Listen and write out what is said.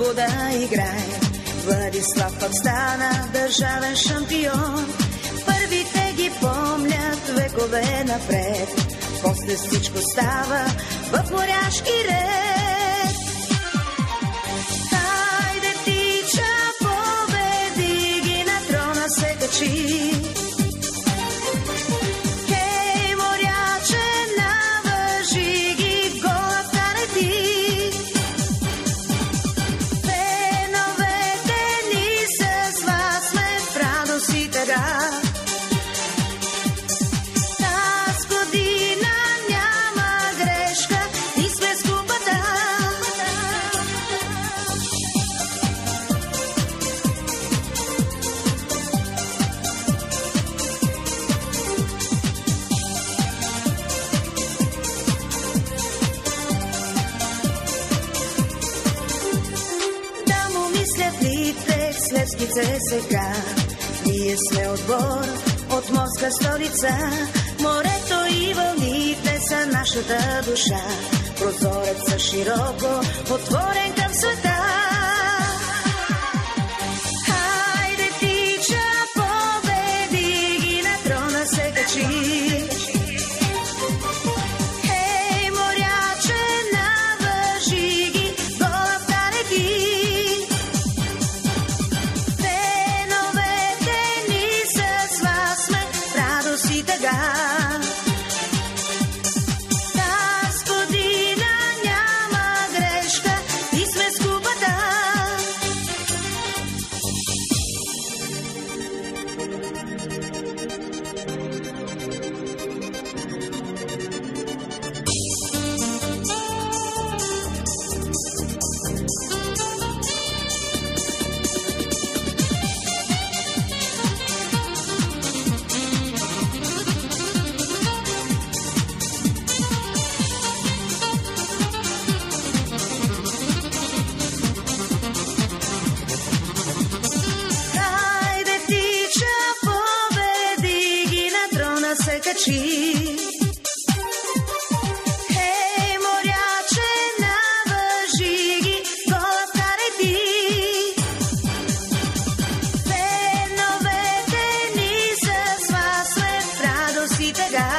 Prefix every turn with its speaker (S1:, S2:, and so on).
S1: свобода играй. Владислав пък стана държавен шампион. Първите ги помнят векове напред. После всичко става в моряшки ред. Хайде птича, победи ги, на трона се качи. Хей, моряче, навържи ги, гола вкарай ти. Феновете ни с вас сме в радост и тъга. Левски ЦСКА, ние сме отбор от морска столица. Морето и вълните са нашата душа. Прозорецът широко отворен към света. Хайде птича, победи ги, на трона се качи. Хей, моряче, навържи ги, гола вкарай ти. Господина няма грешка, и сме с купата. Се качи. Хей, моряче, навържи ги, гола вкарай ти. Феновете ни с вас сме в радост и тъга.